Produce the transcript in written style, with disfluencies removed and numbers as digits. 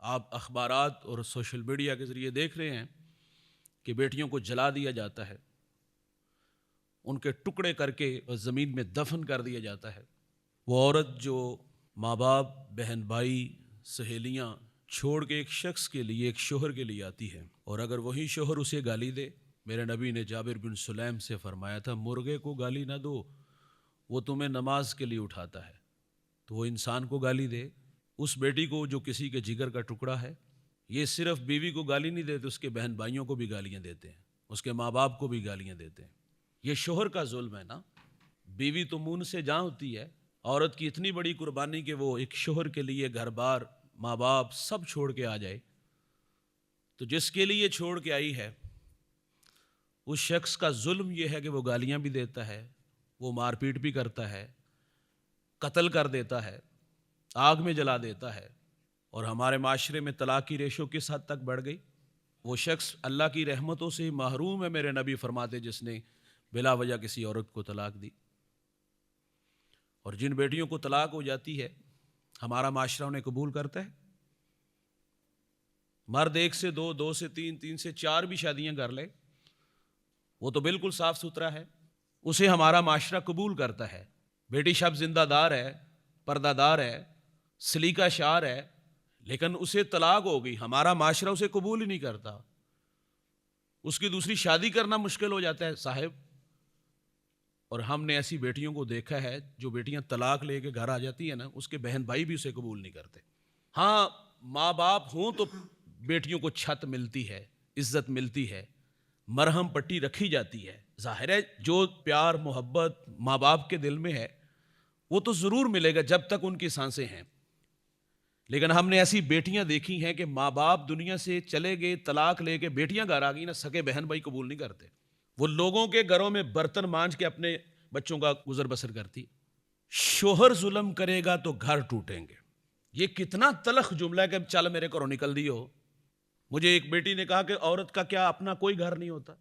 آپ اخبارات اور سوشل میڈیا کے ذریعے دیکھ رہے ہیں کہ بیٹیوں کو جلا دیا جاتا ہے، ان کے ٹکڑے کر کے زمین میں دفن کر دیا جاتا ہے۔ وہ عورت جو ماں باپ، بہن بھائی، سہیلیاں چھوڑ کے ایک شخص کے لیے، ایک شوہر کے لیے آتی ہے، اور اگر وہی شوہر اسے گالی دے، میرے نبی نے جابر بن سلیم سے فرمایا تھا، مرغے کو گالی نہ دو، وہ تمہیں نماز کے لیے اٹھاتا ہے، تو وہ انسان کو گالی دے۔ اس بیٹی کو جو کسی کے جگر کا ٹکڑا ہے، یہ صرف بیوی کو گالی نہیں دیتے، اس کے بہن بھائیوں کو بھی گالیاں دیتے ہیں، اس کے ماں باپ کو بھی گالیاں دیتے ہیں۔ یہ شوہر کا ظلم ہے نا۔ بیوی تو منہ سے جاں ہوتی ہے، عورت کی اتنی بڑی قربانی کہ وہ ایک شوہر کے لیے گھر بار، ماں باپ سب چھوڑ کے آ جائے، تو جس کے لیے چھوڑ کے آئی ہے اس شخص کا ظلم یہ ہے کہ وہ گالیاں بھی دیتا ہے، وہ مار پیٹ بھی کرتا ہے، قتل کر دیتا ہے، آگ میں جلا دیتا ہے۔ اور ہمارے معاشرے میں طلاق کی ریشو کس حد تک بڑھ گئی؟ وہ شخص اللہ کی رحمتوں سے محروم ہے، میرے نبی فرماتے، جس نے بلا وجہ کسی عورت کو طلاق دی۔ اور جن بیٹیوں کو طلاق ہو جاتی ہے، ہمارا معاشرہ انہیں قبول کرتا ہے؟ مرد ایک سے دو، دو سے تین، تین سے چار بھی شادیاں کر لے، وہ تو بالکل صاف ستھرا ہے، اسے ہمارا معاشرہ قبول کرتا ہے۔ بیٹی شب زندہ دار ہے، پردہ دار ہے، سلیقہ شعر ہے، لیکن اسے طلاق ہو گئی، ہمارا معاشرہ اسے قبول ہی نہیں کرتا، اس کی دوسری شادی کرنا مشکل ہو جاتا ہے صاحب۔ اور ہم نے ایسی بیٹیوں کو دیکھا ہے، جو بیٹیاں طلاق لے کے گھر آ جاتی ہیں نا، اس کے بہن بھائی بھی اسے قبول نہیں کرتے۔ ہاں، ماں باپ ہوں تو بیٹیوں کو چھت ملتی ہے، عزت ملتی ہے، مرہم پٹی رکھی جاتی ہے۔ ظاہر ہے جو پیار محبت ماں باپ کے دل میں ہے وہ تو ضرور ملے گا جب تک ان کی سانسیں ہیں، لیکن ہم نے ایسی بیٹیاں دیکھی ہیں کہ ماں باپ دنیا سے چلے گئے، طلاق لے کے بیٹیاں گھر آ گئی نا، سگے بہن بھائی قبول نہیں کرتے، وہ لوگوں کے گھروں میں برتن مانج کے اپنے بچوں کا گزر بسر کرتی۔ شوہر ظلم کرے گا تو گھر ٹوٹیں گے، یہ کتنا تلخ جملہ ہے کہ چل میرے گھروں نکل دی ہو۔ مجھے ایک بیٹی نے کہا کہ عورت کا کیا اپنا کوئی گھر نہیں ہوتا؟